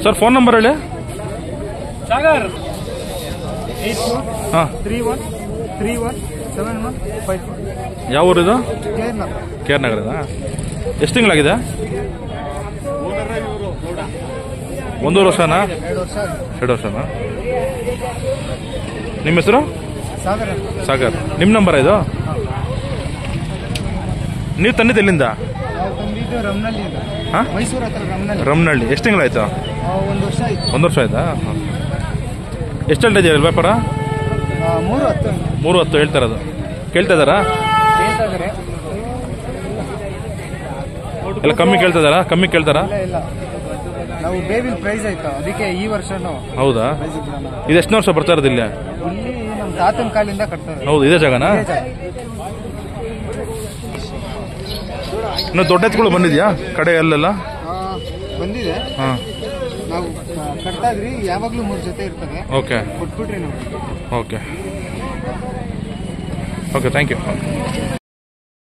Sir phone number ಹೇಳಿ. ಸಾಗರ್ ಹಾಂ 31317154. ಯಾವ ಊರಿದು? ಕೇರ್ ನಗರದ. ಎಷ್ಟು ತಿಂಗಳಾಗಿದೆ? 1 ವರ್ಷನಾ? 2 ವರ್ಷನಾ? ನಿಮ್ಮ ಹೆಸರು? ಸಾಗರ್. ನಿಮ್ಮ ನಂಬರ್ ಇದು? ನೀವು ತಂದಿದ್ದು ಎಲ್ಲಿಂದ? ಹಾಂ, ರಮ್ನಳ್ಳಿ. ಎಷ್ಟು ತಿಂಗಳಾಯ್ತು? 1 ವರ್ಷ ಆಯ್ತಾ? ಎಷ್ಟು ಹೇಳ್ತಾ ಇದೆಯಾ ವ್ಯಾಪಾರ? 310 ಹೇಳ್ತಾ ಇರೋದು. ಕೇಳ್ತಾ ಇದ್ದಾರಾ? ಎಲ್ಲ ಕಮ್ಮಿ ಕೇಳ್ತಾ ಇದ್ದಾರಾ? ಕಮ್ಮಿ ಕೇಳ್ತಾರಾ? ನಾವು ಬೇಬಿಲ್ ಪ್ರೈಸ್ ಆಯ್ತು, ಅದಕ್ಕೆ ಈ ವರ್ಷನೂ. ಹೌದಾ? ಇದು ಎಷ್ಟು ವರ್ಷ ಬರ್ತಾ ಇರೋದು? ಇಲ್ಲಿ ನಮ್ಮ ತಾತನ ಕಾಲಿಂದ ಕಟ್ತಾರೆ. ಹೌದು, ಇದೇ ಜಾಗನಾ? ಇನ್ನು ದೊಡ್ಡ ಎತ್ತುಗಳು ಬಂದಿದ್ಯಾ ಕಡೆ ಅಲ್ಲೆಲ್ಲ? ಬಂದಿದೆ. ಹಾಂ, ನಾವು ಕಟ್ತಾ ಇದ್ರಿ, ಯಾವಾಗಲೂ 3 ಜೊತೆ ಇರ್ತದೆ. ಓಕೆ ಕೊಟ್ಬಿಟ್ರಿ ನಾವು. Okay okay, thank you.